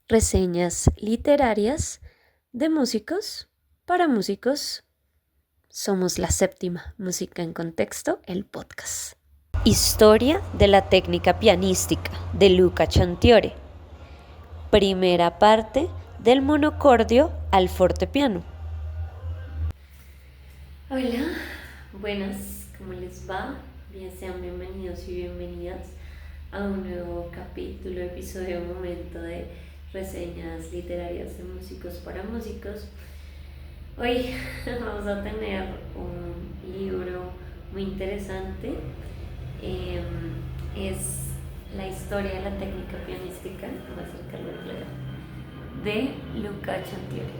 Reseñas literarias de músicos para músicos. Somos la séptima Música en Contexto, el podcast. Historia de la técnica pianística de Luca Chantiore. Primera parte del monocordio al fortepiano. Hola, buenas, ¿cómo les va? Bien, sean bienvenidos y bienvenidas a un nuevo capítulo, episodio, momento de reseñas literarias de músicos para músicos. Hoy vamos a tener un libro muy interesante. Es la historia de la técnica pianística, voy a acercarlo a leer, de Luca Chantiore.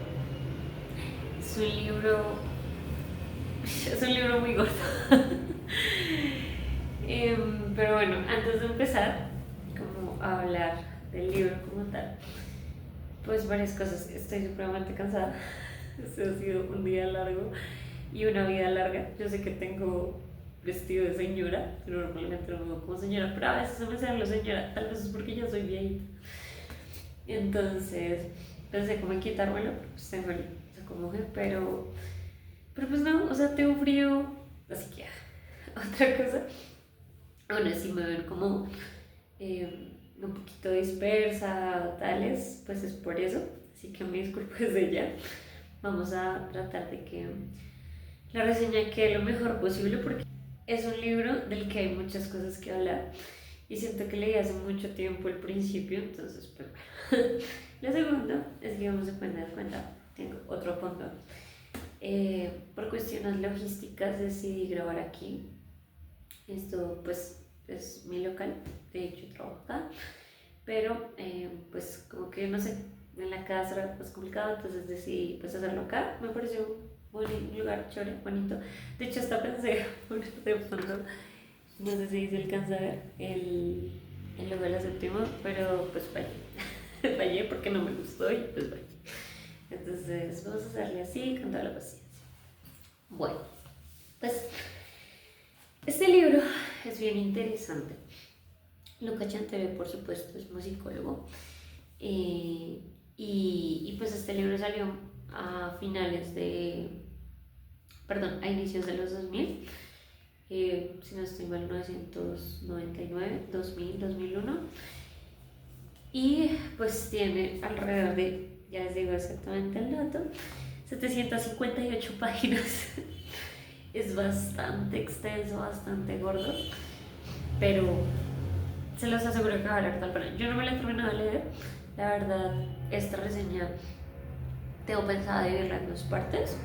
Es un libro muy gordo. Pero bueno, antes de empezar como a hablar del libro como tal, pues varias cosas. Estoy supremamente cansada. Este ha sido un día largo y una vida larga. Yo sé que tengo vestido de señora, pero normalmente no me veo como señora, pero a veces se me sale la señora, tal vez es porque ya soy viejita. Entonces pensé como en quitármelo, pues tengo el saco mujer, pero pues no, o sea, tengo frío, así que otra cosa. Aún así me ven como un poquito dispersa o tales, pues es por eso, así que me disculpo desde ya. Vamos a tratar de que la reseña quede lo mejor posible porque es un libro del que hay muchas cosas que hablar y siento que leí hace mucho tiempo el principio, entonces pues bueno. Lo segundo es que, como se pueden dar cuenta, tengo otro fondo. Por cuestiones logísticas decidí grabar aquí. Esto pues es mi local, de hecho trabajo acá, pero pues como que no sé, en la casa era más complicado, entonces decidí pues hacerlo acá. Me pareció un lugar chévere, bonito. De hecho hasta pensé, porque de fondo, no sé si se alcanza a ver el logo de la séptima, pero pues fallé. Fallé porque no me gustó y pues bueno. Entonces vamos a hacerle así con toda la paciencia. Bueno, pues este libro es bien interesante. Luca Chantiore, por supuesto, es musicólogo. Y pues este libro salió a finales de, perdón, a inicios de los 2000, si no estoy mal, 1999, 2000, 2001. Y pues tiene alrededor de, ya les digo exactamente el dato, 758 páginas. Es bastante extenso, bastante gordo, pero se los aseguro que va a valer tal pena. Yo no me la he terminado de leer, la verdad, esta reseña tengo pensada dividirla en dos partes.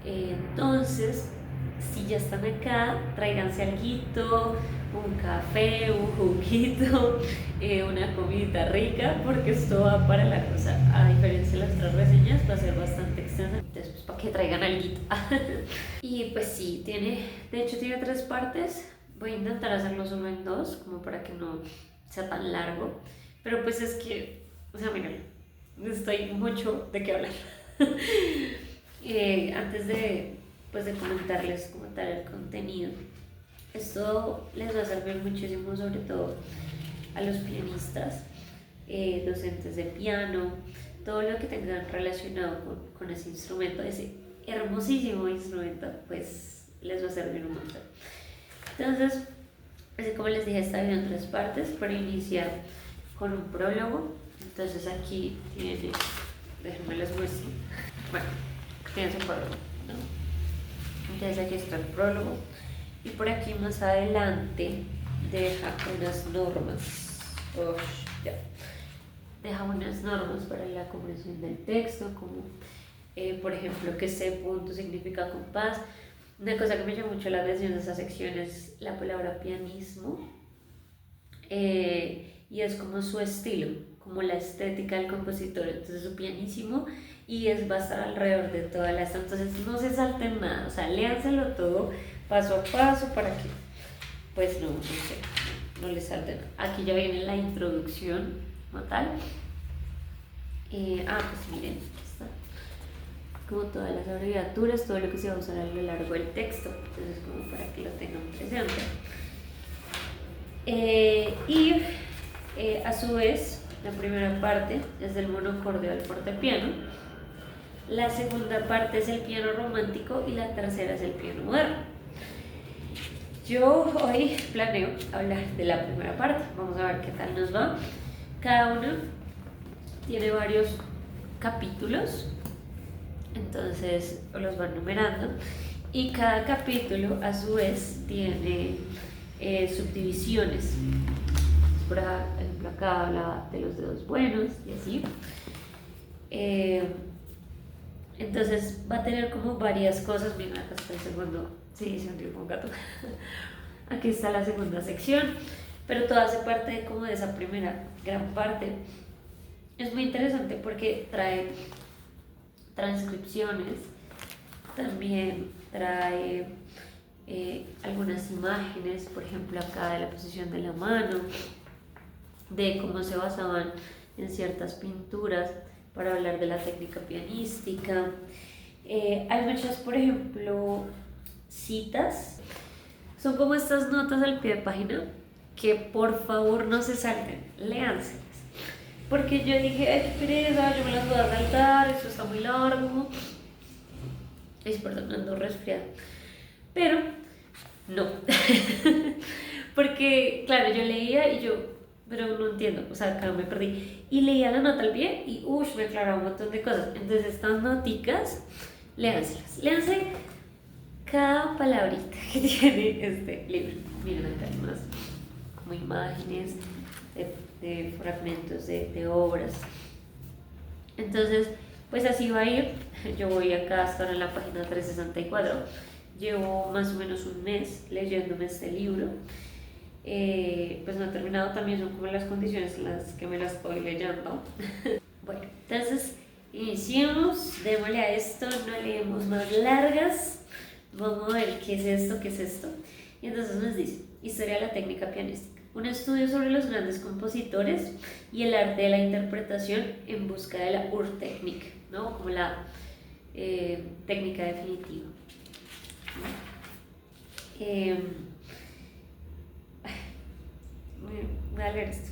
Entonces, si ya están acá, tráiganse alguito, un café, un juguito, una comidita rica, porque esto va para la cosa. A diferencia de las otras reseñas, va a ser bastante extensa. Entonces, pues, para que traigan alguito. Y pues sí, de hecho tiene tres partes. Voy a intentar hacerlo solo en dos, como para que no sea tan largo. Pero pues es que, o sea, miren, estoy mucho de qué hablar. Antes pues, de comentarles como tal el contenido, esto les va a servir muchísimo, sobre todo a los pianistas, docentes de piano, todo lo que tengan relacionado con ese instrumento, ese hermosísimo instrumento, pues les va a servir un montón. Entonces, así como les dije, está bien en tres partes, pero iniciar con un prólogo. Entonces aquí tiene, déjenme les muestro. Bueno, tiene su prólogo, ¿no? Entonces aquí está el prólogo. Y por aquí más adelante deja unas normas. Ya. Deja unas normas para la comprensión del texto, como por ejemplo que C punto significa compás. Una cosa que me llama mucho la atención de esa sección es la palabra pianismo, y es como su estilo, como la estética del compositor. Entonces su pianísimo, y va a estar alrededor de toda la esta. Entonces no se salten nada, o sea, léanselo todo paso a paso para que pues no sé, no les salten. Aquí ya viene la introducción como tal. Pues miren, aquí está como todas las abreviaturas, todo lo que se va a usar a lo largo del texto, entonces como para que lo tengan presente. A su vez La primera parte es del monocorde al fortepiano, la segunda parte es el piano romántico y la tercera es el piano moderno. Yo hoy planeo hablar de la primera parte, vamos a ver qué tal nos va. Cada uno tiene varios capítulos, entonces los van numerando y cada capítulo a su vez tiene subdivisiones. Por ejemplo, acá habla de los dedos buenos y así. Entonces va a tener como varias cosas. Mira, acá está el segundo. Sí, se hundió como un gato. Aquí está la segunda sección, pero todo hace parte como de esa primera gran parte. Es muy interesante porque trae transcripciones, también trae algunas imágenes, por ejemplo acá de la posición de la mano, de cómo se basaban en ciertas pinturas para hablar de la técnica pianística. Hay muchas, por ejemplo, citas, son como estas notas al pie de página que por favor no se salten, léanselas. Porque yo dije, ay, qué pereza, yo me las voy a saltar, esto está muy largo. Ay, perdón, ando resfriada. Pero no. Porque, claro, yo leía y yo, pero no entiendo, o sea, acá me perdí. Y leía la nota al pie y, me aclaraba un montón de cosas. Entonces, estas noticas, léanselas. Léanse cada palabrita que tiene este libro. Miren acá hay más, como imágenes de fragmentos de obras. Entonces, pues así va a ir. Yo voy acá hasta ahora en la página 364. Llevo más o menos un mes leyéndome este libro. Pues no he terminado, también son como las condiciones en las que me las estoy leyendo. Bueno, entonces iniciemos, démosle a esto, no leemos más largas. Vamos a ver qué es esto, qué es esto. Y entonces nos dice, historia de la técnica pianística. Un estudio sobre los grandes compositores y el arte de la interpretación en busca de la Urtechnik, ¿no? Como la técnica definitiva. Voy a leer esto.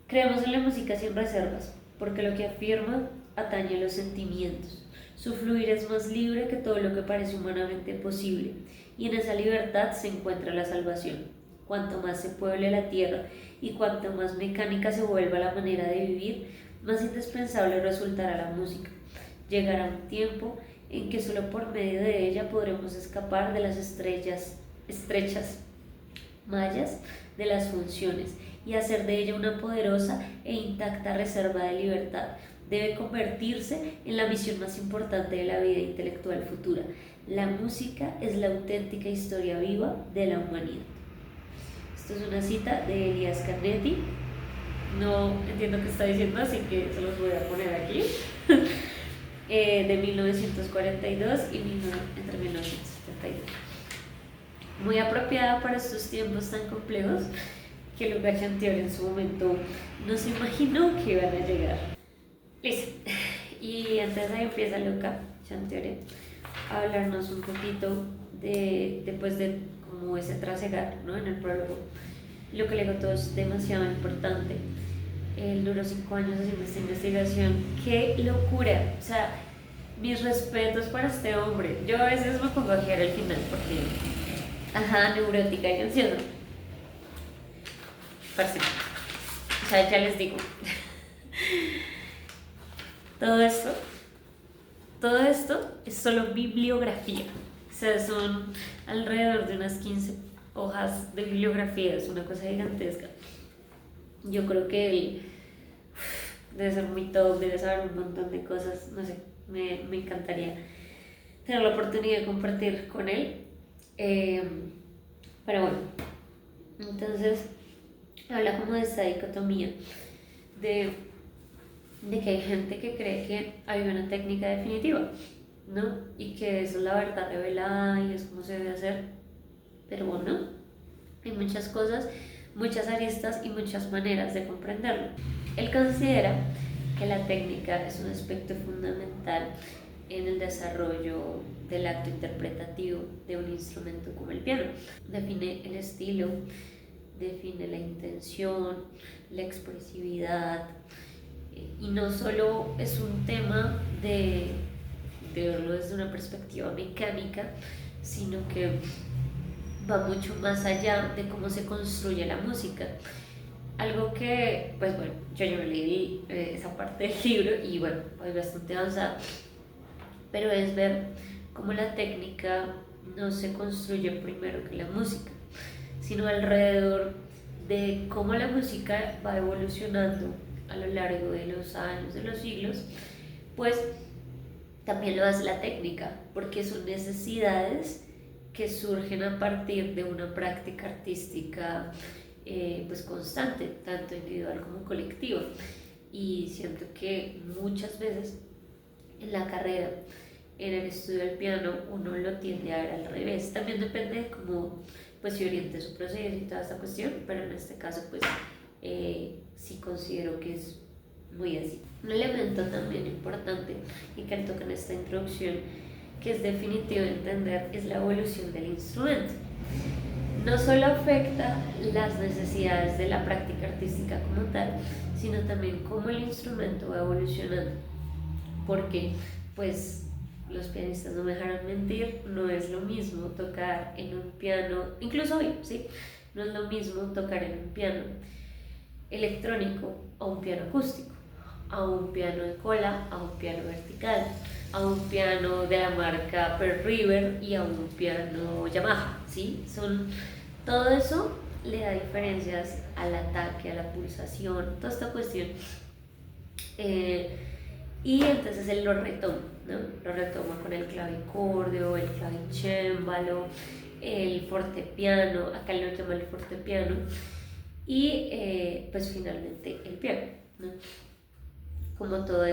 Creemos en la música sin reservas, porque lo que afirma atañe a los sentimientos. Su fluir es más libre que todo lo que parece humanamente posible, y en esa libertad se encuentra la salvación. Cuanto más se pueble la tierra y cuanto más mecánica se vuelva la manera de vivir, más indispensable resultará la música. Llegará un tiempo en que solo por medio de ella podremos escapar de las estrechas mallas de las funciones y hacer de ella una poderosa e intacta reserva de libertad. Debe convertirse en la misión más importante de la vida intelectual futura. La música es la auténtica historia viva de la humanidad. Esto es una cita de Elias Canetti. No entiendo qué está diciendo, así que se los voy a poner aquí. De 1942 y entre 1972. Muy apropiada para estos tiempos tan complejos que Luca Chantiore en su momento no se imaginó que iban a llegar. Listo. Y entonces ahí empieza Luca Chantiore a hablarnos un poquito después de como ese trasegar, ¿no? En el prólogo. Lo que le contó es demasiado importante. Él duró 5 años haciendo esta investigación. ¡Qué locura! O sea, mis respetos para este hombre. Yo a veces me pongo a girar al final porque, neurótica y ansiosa. Parce. O sea, ya les digo. Todo esto es solo bibliografía. O sea, son alrededor de unas 15 hojas de bibliografía. Es una cosa gigantesca. Yo creo que él debe ser muy top, debe saber un montón de cosas. No sé, me encantaría tener la oportunidad de compartir con él. Pero bueno, entonces habla como de esta dicotomía de que hay gente que cree que hay una técnica definitiva, ¿no? Y que eso es la verdad revelada y es como se debe hacer. Pero bueno, hay muchas cosas, muchas aristas y muchas maneras de comprenderlo. Él considera que la técnica es un aspecto fundamental en el desarrollo del acto interpretativo de un instrumento como el piano. Define el estilo define la intención, la expresividad, y no solo es un tema de verlo desde una perspectiva mecánica, sino que va mucho más allá de cómo se construye la música. Algo que, pues bueno, yo ya me leí esa parte del libro y bueno, voy bastante avanzada, pero es ver cómo la técnica no se construye primero que la música, sino alrededor de cómo la música va evolucionando a lo largo de los años, de los siglos, pues también lo hace la técnica, porque son necesidades que surgen a partir de una práctica artística pues constante, tanto individual como colectiva. Y siento que muchas veces en la carrera, en el estudio del piano, uno lo tiende a ver al revés. También depende de cómo pues se oriente su proceso y toda esta cuestión, pero en este caso pues sí considero que es muy así. Un elemento también importante y que él toca en esta introducción, que es definitivo de entender, es la evolución del instrumento. No solo afecta las necesidades de la práctica artística como tal, sino también cómo el instrumento va evolucionando. Porque, pues, los pianistas no me dejarán mentir, no es lo mismo tocar en un piano, incluso hoy, ¿sí? No es lo mismo tocar en un piano electrónico a un piano acústico, a un piano de cola, a un piano vertical, a un piano de la marca Pearl River y a un piano Yamaha, ¿sí? Todo eso le da diferencias al ataque, a la pulsación, toda esta cuestión. Y entonces él lo retoma, ¿no? Lo retoma con el clavicordio, el clavicémbalo, el fortepiano, acá lo llama el fortepiano, y pues finalmente el piano, ¿no? Como todo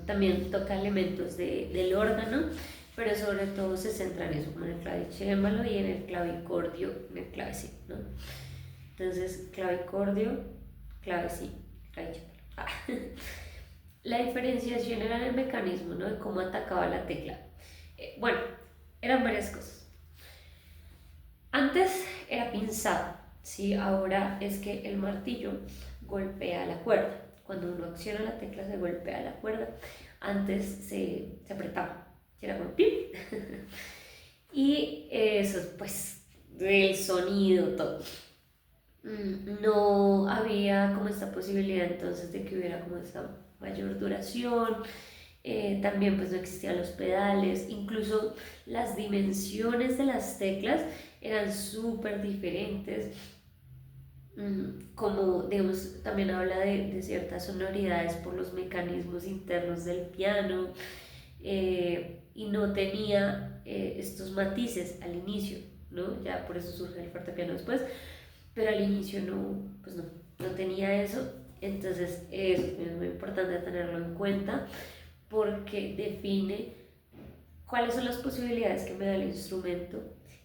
también toca elementos del órgano, pero sobre todo se centra en eso, como en el clavicémbalo y en el clavicordio, en el clavecín, ¿no? Entonces, clavicordio, clavecín, clavicémbalo. La diferenciación era en el mecanismo, ¿no? De cómo atacaba la tecla. Bueno, eran varias cosas. Antes era pinzado, ¿sí? Ahora es que el martillo golpea la cuerda. Cuando uno acciona la tecla se golpea la cuerda. Antes se apretaba, era como pip. Y eso, pues, del sonido, todo. No había como esta posibilidad entonces de que hubiera como esta mayor duración. También pues no existían los pedales, incluso las dimensiones de las teclas eran súper diferentes. Como digamos, también habla de ciertas sonoridades por los mecanismos internos del piano, y no tenía estos matices al inicio, ¿no? Ya por eso surge el fortepiano después, pero al inicio no tenía eso. Entonces eso es muy importante tenerlo en cuenta porque define cuáles son las posibilidades que me da el instrumento,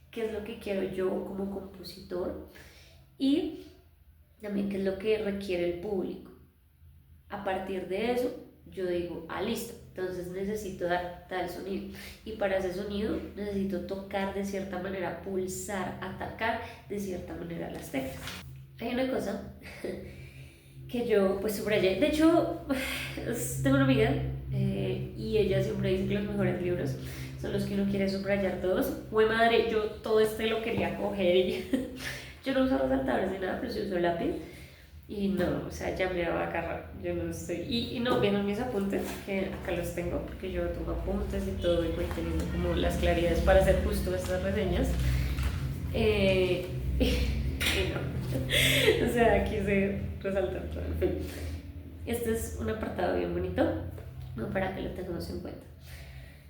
qué es lo que quiero yo como compositor y también qué es lo que requiere el público. A partir de eso yo digo, listo, entonces necesito dar tal sonido y para ese sonido necesito tocar de cierta manera, pulsar, atacar de cierta manera las teclas. Hay una cosa que yo pues subrayé, de hecho tengo una amiga y ella siempre dice que los mejores libros son los que uno quiere subrayar todos. Fue madre, yo todo lo quería coger y yo no uso resaltadores ni nada, pero sí uso lápiz. Y no, o sea, ya me va a agarrar, yo no estoy. Y no, vienen mis apuntes, que acá los tengo, porque yo tomo apuntes y todo, y voy teniendo como las claridades para hacer justo estas reseñas. Y no, o sea, quise resaltar todo. En fin, este es un apartado bien bonito, ¿no? Para que lo tengamos en cuenta.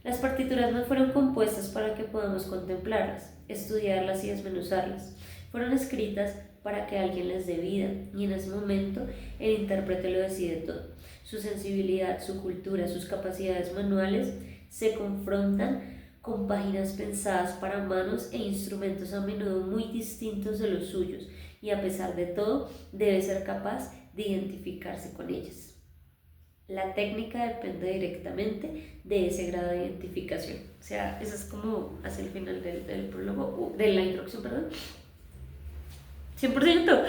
Las partituras no fueron compuestas para que podamos contemplarlas, estudiarlas y desmenuzarlas. Fueron escritas para que alguien les dé vida, y en ese momento el intérprete lo decide todo. Su sensibilidad, su cultura, sus capacidades manuales se confrontan con páginas pensadas para manos e instrumentos a menudo muy distintos de los suyos, y a pesar de todo debe ser capaz de identificarse con ellas. La técnica depende directamente de ese grado de identificación. O sea, eso es como hacia el final del prólogo, de la introducción, perdón. 100%.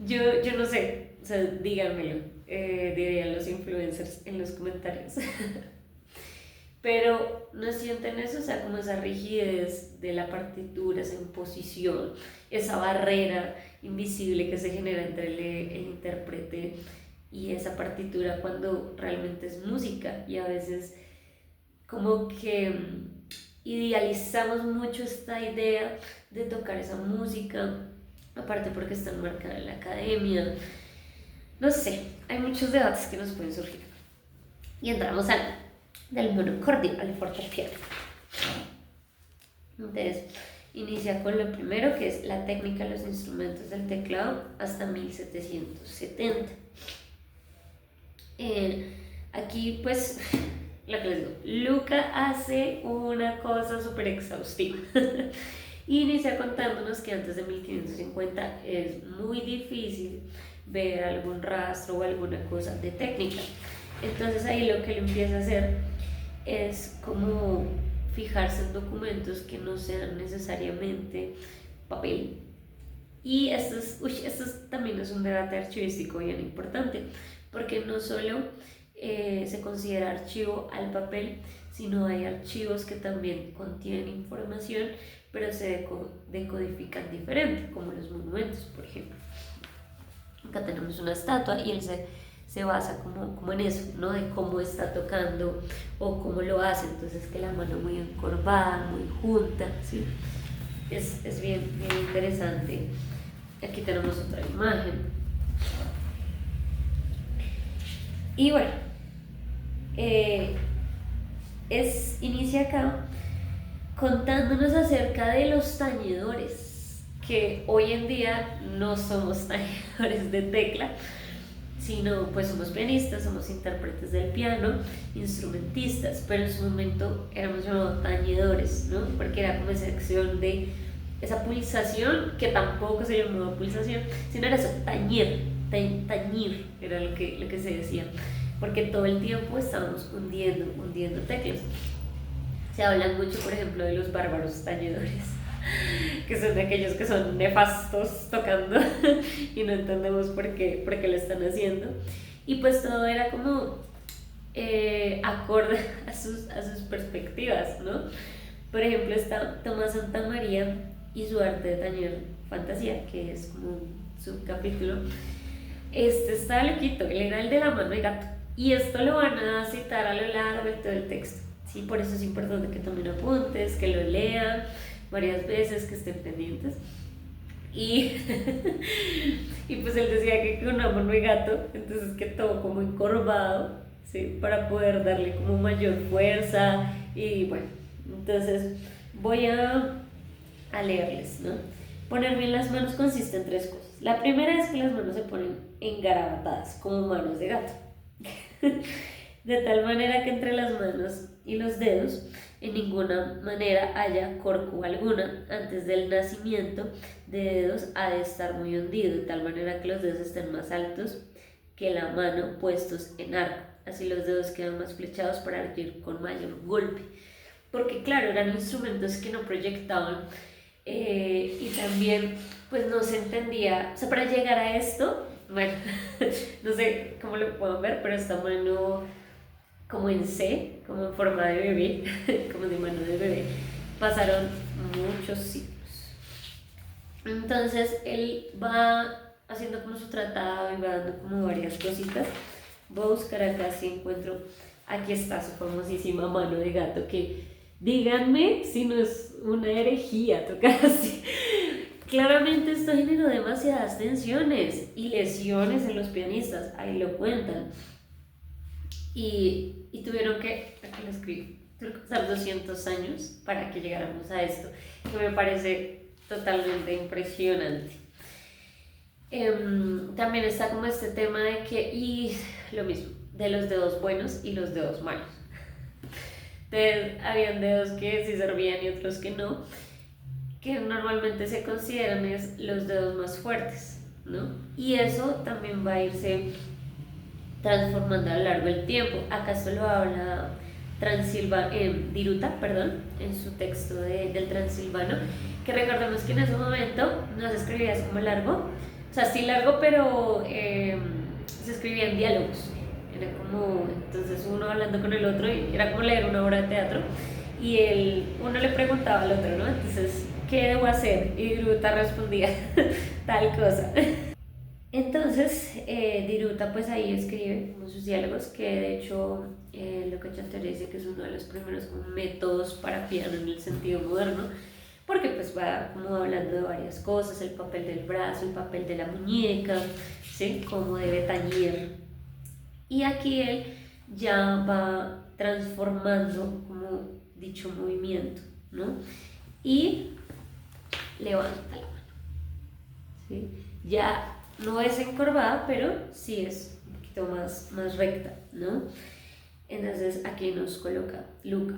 Yo no sé, o sea, díganmelo, dirían los influencers en los comentarios. Pero no sienten eso, o sea, como esa rigidez de la partitura, esa imposición, esa barrera invisible que se genera entre el intérprete y esa partitura cuando realmente es música. Y a veces como que idealizamos mucho esta idea de tocar esa música, aparte porque está enmarcada en la academia. No sé, hay muchos debates que nos pueden surgir. Y entramos del monocordio al fortepiano. Entonces, inicia con lo primero, que es la técnica de los instrumentos del teclado hasta 1770. Aquí, pues, lo que les digo, Luca hace una cosa súper exhaustiva. Inicia contándonos que antes de 1550 es muy difícil ver algún rastro o alguna cosa de técnica. Entonces ahí lo que él empieza a hacer es como fijarse en documentos que no sean necesariamente papel. Y esto también es un debate archivístico bien importante, porque no solo se considera archivo al papel, sino hay archivos que también contienen información, pero se decodifican diferente, como los monumentos, por ejemplo. Acá tenemos una estatua y él se basa como en eso, ¿no? De cómo está tocando o cómo lo hace. Entonces, que la mano muy encorvada, muy junta, ¿sí? Es bien interesante. Aquí tenemos otra imagen. Y bueno, inicia acá contándonos acerca de los tañedores, que hoy en día no somos tañedores de tecla, sino pues somos pianistas, somos intérpretes del piano, instrumentistas, pero en su momento éramos llamados tañedores, ¿no? Porque era como esa acción de esa pulsación, que tampoco se llamaba pulsación, sino era eso, tañir era lo que se decía, porque todo el tiempo estábamos hundiendo teclas. Se hablan mucho, por ejemplo, de los bárbaros tañedores, que son aquellos que son nefastos tocando y no entendemos por qué lo están haciendo. Y pues todo era como acorde a sus perspectivas, ¿no? Por ejemplo, está Tomás Santamaría y su arte de tañer fantasía, que es como un subcapítulo. Está loquito, él era el de la mano de gato. Y esto lo van a citar a lo largo de todo el texto, ¿sí? Por eso es importante que tomen apuntes, que lo lean varias veces, que estén pendientes. Y, y pues él decía que con una mano de gato, entonces que todo como encorvado, ¿sí? Para poder darle como mayor fuerza. Y bueno, entonces voy a leerles, ¿no? Poner bien las manos consiste en tres cosas. La primera es que las manos se ponen engarabatadas, como manos de gato. De tal manera que entre las manos y los dedos en ninguna manera haya corco alguna. Antes del nacimiento de dedos ha de estar muy hundido, de tal manera que los dedos estén más altos que la mano, puestos en arco. Así los dedos quedan más flechados para artir con mayor golpe. Porque claro, eran instrumentos que no proyectaban, y también pues no se entendía, o sea, para llegar a esto, bueno, no sé cómo lo pueden ver, pero esta mano como en C, como en forma de bebé, como de mano de bebé, pasaron muchos siglos. Entonces él va haciendo como su tratado y va dando como varias cositas. Voy a buscar acá si encuentro, aquí está su famosísima mano de gato, que díganme si no es una herejía tocar así. Claramente esto generó demasiadas tensiones y lesiones en los pianistas, ahí lo cuentan. Y tuvieron que, aquí lo escribí, pasar 200 años para que llegáramos a esto, que me parece totalmente impresionante. También está como este tema de que, y lo mismo, de los dedos buenos y los dedos malos. Entonces, habían dedos que sí servían y otros que no, que normalmente se consideran es los dedos más fuertes, ¿no? Y eso también va a irse transformando a lo largo del tiempo. Acá solo habla Diruta, perdón, en su texto del Transilvano, que recordemos que en ese momento no se escribía así como largo, o sea, sí largo, pero se escribía en diálogos. Era como, entonces uno hablando con el otro, y era como leer una obra de teatro, y uno le preguntaba al otro, ¿no? Entonces, ¿qué debo hacer? Y Diruta respondía, tal cosa. Entonces, Diruta pues ahí escribe como sus diálogos, que de hecho lo que Chantere dice que es uno de los primeros como métodos para piano en el sentido moderno, porque pues va como hablando de varias cosas, el papel del brazo, el papel de la muñeca, ¿sí? Cómo debe tañer. Y aquí él ya va transformando como dicho movimiento, ¿no? Y levanta la mano, ¿sí? Ya no es encorvada, pero sí es un poquito más recta, ¿no? Entonces aquí nos coloca Luca.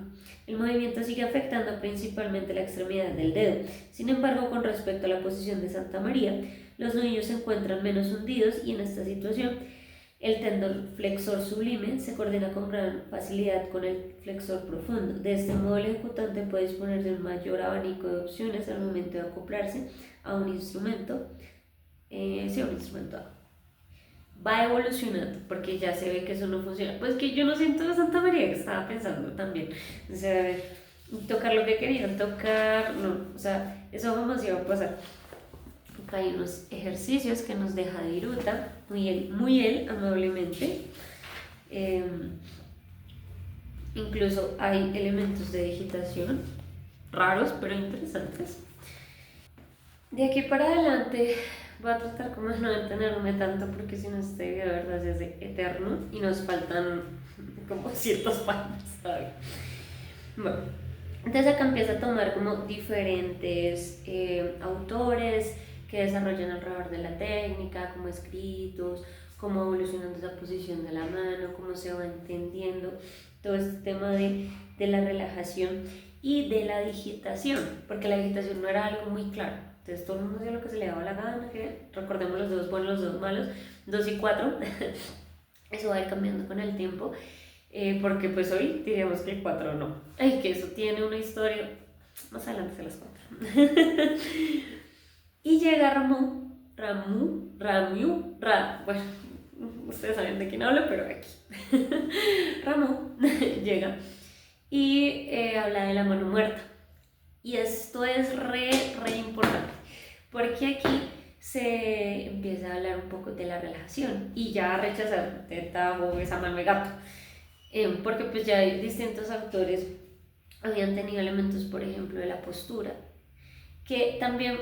El movimiento sigue afectando principalmente la extremidad del dedo. Sin embargo, con respecto a la posición de Santa María, los nudillos se encuentran menos hundidos y en esta situación el tendón flexor sublime se coordina con gran facilidad con el flexor profundo. De este modo, el ejecutante puede disponer de un mayor abanico de opciones al momento de acoplarse a un instrumento. Sí, a un instrumento va evolucionando, porque ya se ve que eso no funciona. Pues que yo no siento de Santa María, que estaba pensando también. O sea, tocar lo que querían tocar, no, o sea, eso jamás iba a pasar. Acá hay unos ejercicios que nos deja Diruta, muy él amablemente. Incluso hay elementos de digitación raros pero interesantes. De aquí para adelante voy a tratar como de no detenerme tanto porque si no este video de verdad se hace eterno y nos faltan como ciertas páginas, ¿sabes? Bueno, entonces acá empieza a tomar como diferentes autores que desarrollan alrededor de la técnica, como escritos, cómo evolucionando esa posición de la mano, cómo se va entendiendo todo este tema de la relajación y de la digitación, porque la digitación no era algo muy claro. Entonces todo el mundo hacía lo que se le daba la gana, que recordemos los dedos buenos, los dedos malos, 2 y 4, eso va a ir cambiando con el tiempo, porque pues hoy diríamos que el 4 no. Ay, que eso tiene una historia, más adelante se las cuento. Y llega bueno, ustedes saben de quién hablo, pero aquí. Ramu llega y habla de la mano muerta. Y esto es re importante, porque aquí se empieza a hablar un poco de la relajación y ya a rechazar teta o esa mano de gato, porque pues ya hay distintos autores habían tenido elementos, por ejemplo, de la postura, que también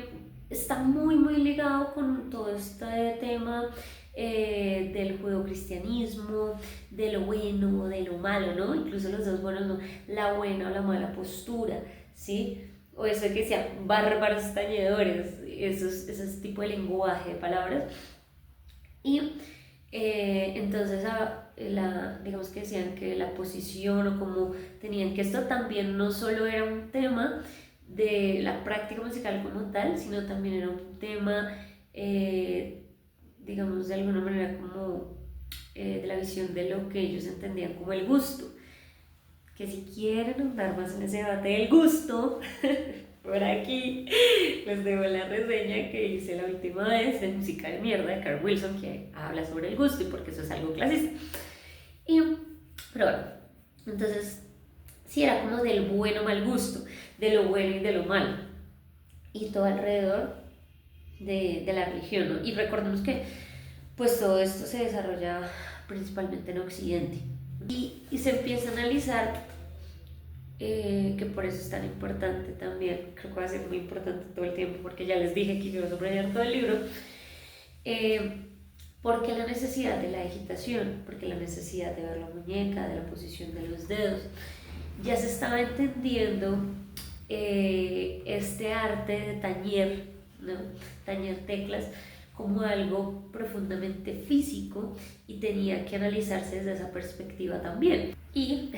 está muy ligado con todo este tema del judeocristianismo, de lo bueno, de lo malo, ¿no? Incluso los dos buenos, ¿no? La buena o la mala postura, ¿sí? O eso que decía bárbaros tañedores, ese tipo de lenguaje de palabras. Y entonces digamos que decían que la posición o cómo tenían que esto también no solo era un tema de la práctica musical como tal, sino también era un tema, digamos de alguna manera como de la visión de lo que ellos entendían como el gusto. Que si quieren andar más en ese debate del gusto, por aquí les dejo la reseña que hice la última vez de Música de Mierda de Carl Wilson, que habla sobre el gusto y porque eso es algo clasista. Pero bueno, entonces sí era como del bueno mal gusto, de lo bueno y de lo malo, y todo alrededor de la religión, ¿no? Y recordemos que pues todo esto se desarrolla principalmente en Occidente y se empieza a analizar, que por eso es tan importante también, creo que va a ser muy importante todo el tiempo porque ya les dije que quiero subrayar todo el libro, porque la necesidad de la digitación, porque la necesidad de ver la muñeca, de la posición de los dedos, ya se estaba entendiendo este arte de tañer, ¿no? Tañer teclas como algo profundamente físico y tenía que analizarse desde esa perspectiva también. Y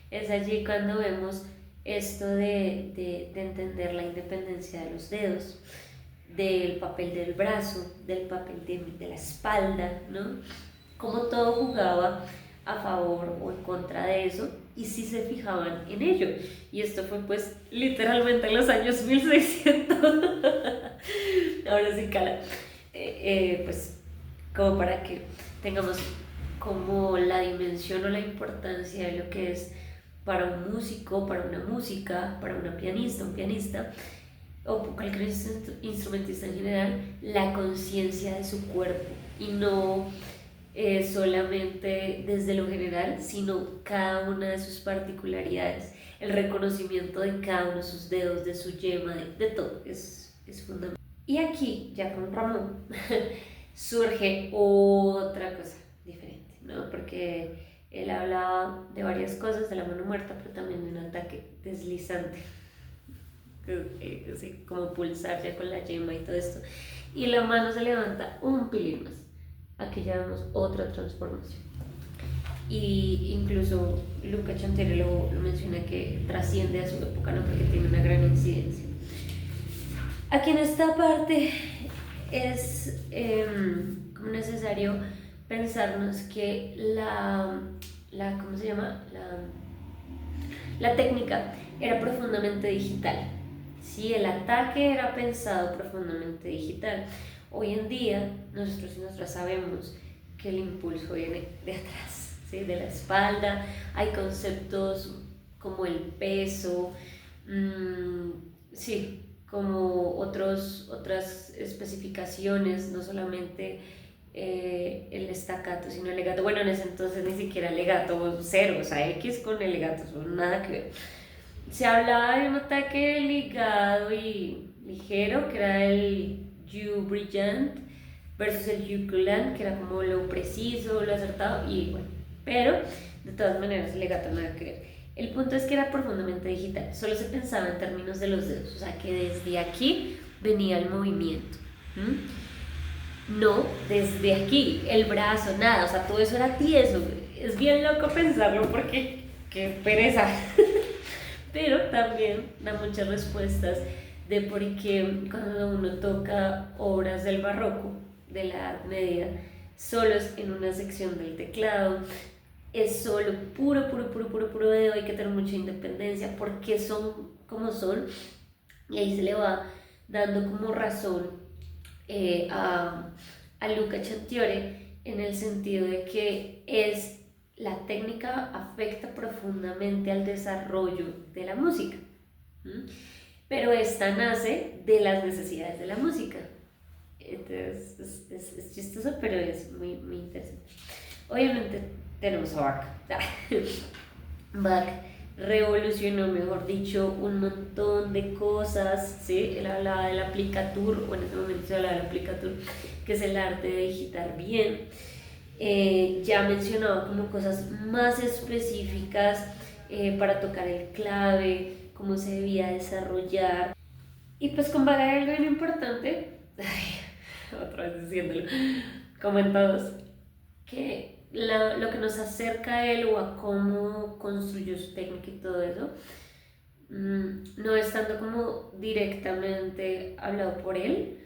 es allí cuando vemos esto de entender la independencia de los dedos, del papel del brazo, del papel de la espalda, ¿no? Cómo todo jugaba a favor o en contra de eso y sí se fijaban en ello. Y esto fue pues literalmente en los años 1600. Ahora sí, cala. Pues como para que tengamos como la dimensión o la importancia de lo que es para un músico, para una música, para una pianista, un pianista o cualquier instrumentista en general, la conciencia de su cuerpo y no solamente desde lo general, sino cada una de sus particularidades, el reconocimiento de cada uno de sus dedos, de su yema, de todo, es fundamental. Y aquí, ya con Ramón, surge otra cosa diferente, ¿no? Porque él hablaba de varias cosas, de la mano muerta, pero también de un ataque deslizante, así como pulsar ya con la yema y todo esto. Y la mano se levanta un pilín más. Aquí ya vemos otra transformación. Y incluso Luca Chantieri lo menciona que trasciende a su época, ¿no? Porque tiene una gran incidencia. Aquí en esta parte es como necesario pensarnos que ¿cómo se llama? La técnica era profundamente digital. Sí, el ataque era pensado profundamente digital. Hoy en día nosotros y nosotras sabemos que el impulso viene de atrás, ¿sí? De la espalda. Hay conceptos como el peso, sí, como otras especificaciones, no solamente el staccato, sino el legato. Bueno, en ese entonces ni siquiera legato, cero, o sea, X con el legato, nada que ver. Se hablaba de un ataque ligado y ligero, que era el You Brillant, versus el You Coulant, que era como lo preciso, lo acertado, y bueno, pero de todas maneras el legato nada que ver. El punto es que era profundamente digital, solo se pensaba en términos de los dedos, o sea que desde aquí venía el movimiento. No, desde aquí, el brazo, nada, o sea, todo eso era tieso. Es bien loco pensarlo porque qué pereza. Pero también da muchas respuestas de por qué cuando uno toca obras del barroco, de la Edad Media, solos en una sección del teclado, es solo puro dedo, hay que tener mucha independencia, porque son como son, y ahí se le va dando como razón a Luca Chantiore en el sentido de que la técnica afecta profundamente al desarrollo de la música, pero esta nace de las necesidades de la música. Entonces es chistoso, pero es muy interesante. Obviamente tenemos a Bach. Bach revolucionó, mejor dicho, un montón de cosas, ¿sí? Él hablaba del aplicatur, o en ese momento se hablaba del aplicatur, que es el arte de digitar bien. Ya mencionaba como cosas más específicas para tocar el clave, cómo se debía desarrollar. Y pues con Bach hay algo bien importante, otra vez diciéndolo, como en todos, que lo que nos acerca a él o a cómo construyó su técnica y todo eso, no estando como directamente hablado por él,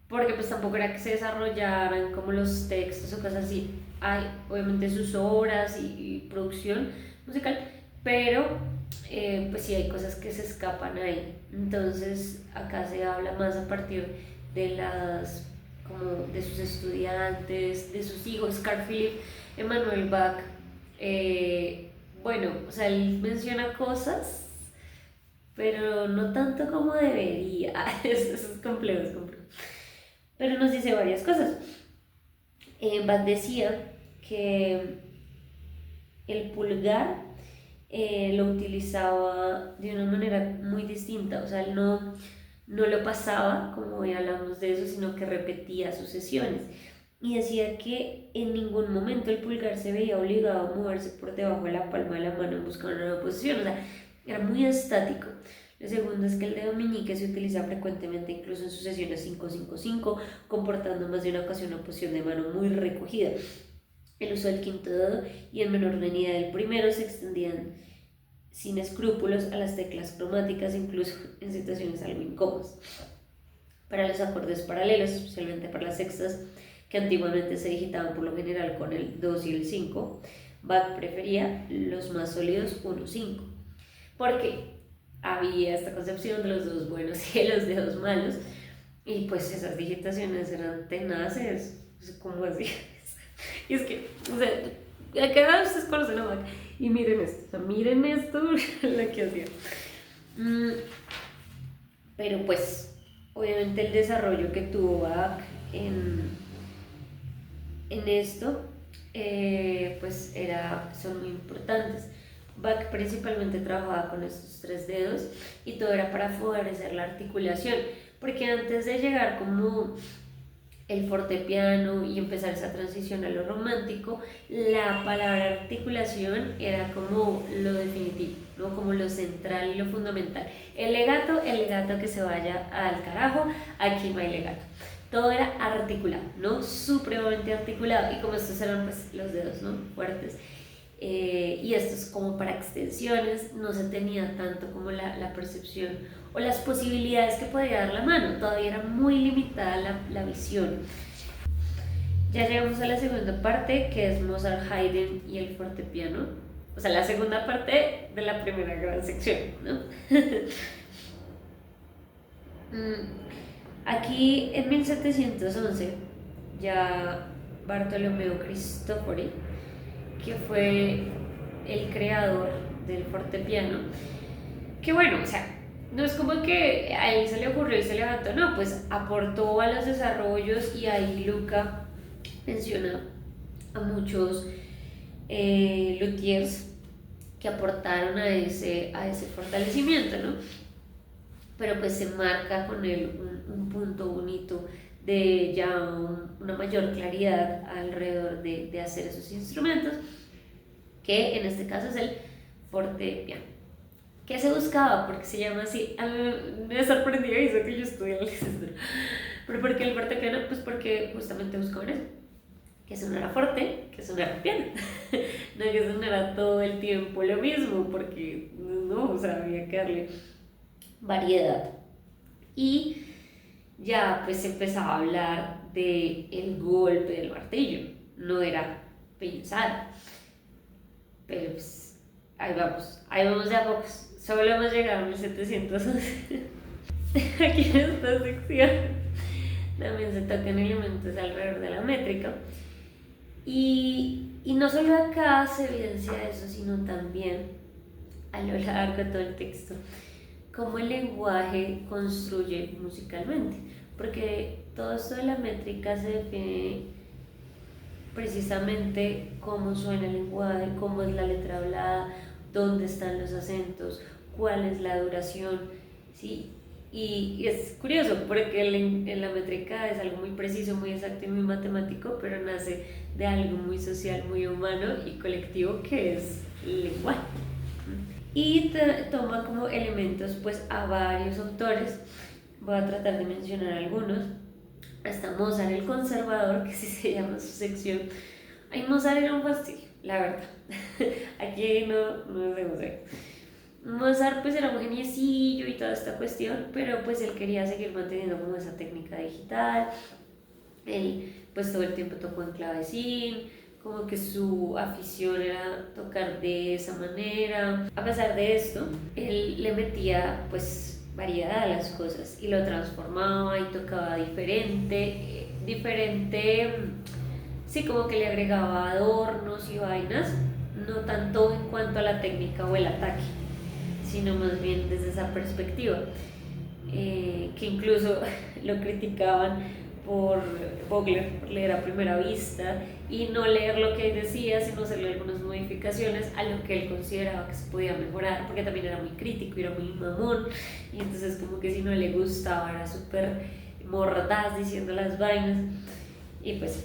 porque pues tampoco era que se desarrollaran como los textos o cosas así. Hay obviamente sus obras y producción musical, pero pues sí hay cosas que se escapan ahí. Entonces acá se habla más a partir de como de sus estudiantes, de sus hijos. Carl Philipp Emanuel Bach, bueno, o sea, él menciona cosas, pero no tanto como debería. Eso es complejo, es complejo. Pero nos dice varias cosas. Bach decía que el pulgar lo utilizaba de una manera muy distinta, o sea, él no lo pasaba, como hoy hablamos de eso, sino que repetía sucesiones. Y decía que en ningún momento el pulgar se veía obligado a moverse por debajo de la palma de la mano en busca de una nueva posición, o sea, era muy estático. Lo segundo es que el dedo meñique se utiliza frecuentemente incluso en sucesiones 5-5-5, comportando más de una ocasión una posición de mano muy recogida. El uso del quinto dedo y en menor medida del primero se extendían sin escrúpulos a las teclas cromáticas, incluso en situaciones algo incómodas. Para los acordes paralelos, especialmente para las sextas, que antiguamente se digitaban por lo general con el 2 y el 5, Bach prefería los más sólidos 1-5, porque había esta concepción de los dedos buenos y de los dedos malos, y pues esas digitaciones eran tenaces, como así. Y es que, o sea, acá ustedes conocen a Bach, y miren esto, o sea, miren esto, lo que hacía. Pero pues, obviamente el desarrollo que tuvo Bach en esto, pues son muy importantes. Bach principalmente trabajaba con estos 3 dedos y todo era para favorecer la articulación, porque antes de llegar como el fortepiano y empezar esa transición a lo romántico, la palabra articulación era como lo definitivo, ¿no? Como lo central y lo fundamental. El legato que se vaya al carajo, aquí no hay legato. Todo era articulado, ¿no? Supremamente articulado. Y como estos eran pues los dedos, ¿no? Fuertes. Y esto es como para extensiones, no se tenía tanto como la percepción o las posibilidades que podía dar la mano, todavía era muy limitada la visión. Ya llegamos a la segunda parte, que es Mozart, Haydn y el fortepiano, o sea, la segunda parte de la primera gran sección, ¿no? Aquí en 1711 ya Bartolomeo Cristofori, que fue el creador del fortepiano, que bueno, o sea, no es como que a él se le ocurrió y se levantó, no, pues aportó a los desarrollos, y ahí Luca menciona a muchos luthiers que aportaron a ese fortalecimiento, ¿no? Pero pues se marca con él un punto bonito de ya una mayor claridad alrededor de hacer esos instrumentos, que en este caso es el fortepiano. ¿Qué se buscaba? Porque se llama así. A mí me sorprendió y eso que yo estudié en la licenciatura. ¿Pero por qué el fortepiano? Pues porque justamente buscaban eso, que sonara fuerte, que sonara piano. No que sonara todo el tiempo lo mismo, porque no, o sea, había que darle variedad. Y ya pues empezaba a hablar de el golpe del martillo, no era pensar. Pero pues ahí vamos de a pocos. Solo hemos llegado a 1711. Aquí en esta sección también se tocan elementos alrededor de la métrica. Y no solo acá se evidencia eso, sino también a lo largo de todo el texto, cómo el lenguaje construye musicalmente. Porque todo esto de la métrica se define precisamente cómo suena el lenguaje, cómo es la letra hablada, dónde están los acentos, cuál es la duración, ¿sí? Y es curioso porque en la métrica es algo muy preciso, muy exacto y muy matemático, pero nace de algo muy social, muy humano y colectivo, que es el lenguaje. Y toma como elementos pues a varios autores. Voy a tratar de mencionar algunos. Hasta Mozart el conservador, que sí se llama su sección. Ay, Mozart era un fastidio, la verdad. Aquí no sé Mozart. Mozart pues era un geniecillo y toda esta cuestión, pero pues él quería seguir manteniendo como esa técnica digital. Él pues todo el tiempo tocó en clavecín, como que su afición era tocar de esa manera. A pesar de esto, él le metía pues variedad a las cosas y lo transformaba y tocaba diferente, sí, como que le agregaba adornos y vainas, no tanto en cuanto a la técnica o el ataque, sino más bien desde esa perspectiva, que incluso lo criticaban por Vogler, por leer a primera vista y no leer lo que él decía, sino hacerle algunas modificaciones a lo que él consideraba que se podía mejorar, porque también era muy crítico, era muy mamón, y entonces como que si no le gustaba era súper mordaz diciendo las vainas. Y pues,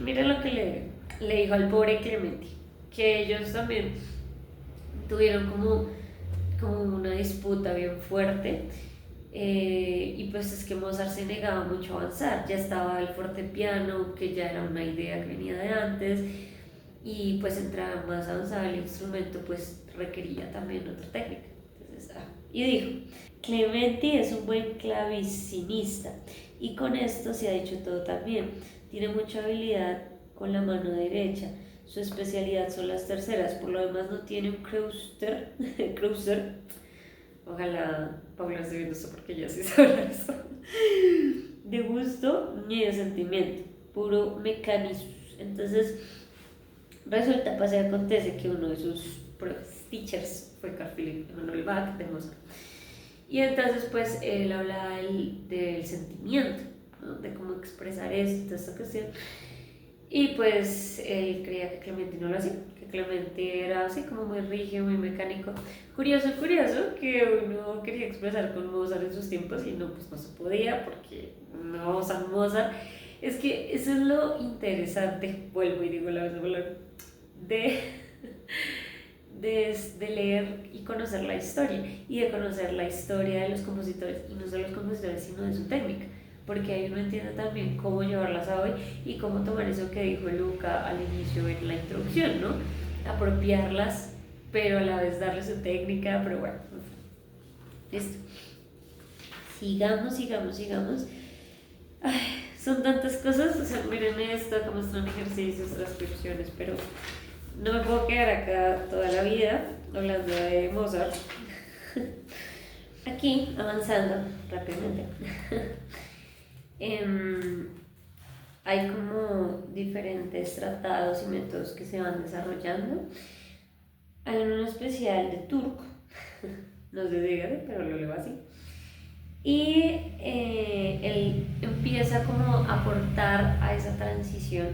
miren lo que le dijo al pobre Clementi, que ellos también tuvieron como una disputa bien fuerte. Y pues es que Mozart se negaba mucho a avanzar, ya estaba el fortepiano, que ya era una idea que venía de antes, y pues entrar más avanzado el instrumento pues requería también otra técnica. Entonces, y dijo, Clementi es un buen clavecinista y con esto se ha dicho todo también, tiene mucha habilidad con la mano derecha, Su especialidad son las terceras, por lo demás no tiene un cruiser, cruiser. Ojalá Paula esté viendo esto porque ya sí sabe hablar eso. De gusto ni de sentimiento, puro mecanismo. Entonces, resulta, pasa y acontece que uno de sus teachers fue Carl Philipp Emanuel Bach de Mozart. Y entonces, pues, él habla del sentimiento, ¿no? De cómo expresar esto, toda esta cuestión. Y pues él creía que Clementi no lo hacía, que Clementi era así como muy rígido, muy mecánico. Curioso, curioso que uno quería expresar con Mozart en sus tiempos y no, pues no se podía porque no San Mozart. Es que eso es lo interesante, vuelvo y digo la misma palabra, de, de leer y conocer la historia y de conocer la historia de los compositores y no solo los compositores sino de su técnica, porque ahí uno entiende también cómo llevarlas a hoy y cómo tomar eso que dijo Luca al inicio en la introducción, ¿no? Apropiarlas, pero a la vez darle su técnica, pero bueno, listo. Sigamos, sigamos, sigamos. Ay, son tantas cosas, o sea, miren esto, cómo están ejercicios, transcripciones, pero no me puedo quedar acá toda la vida hablando de Mozart. Aquí, avanzando rápidamente. Hay como diferentes tratados y métodos que se van desarrollando. Hay uno especial de turco, no sé si pero lo leo así. Y él empieza como a aportar a esa transición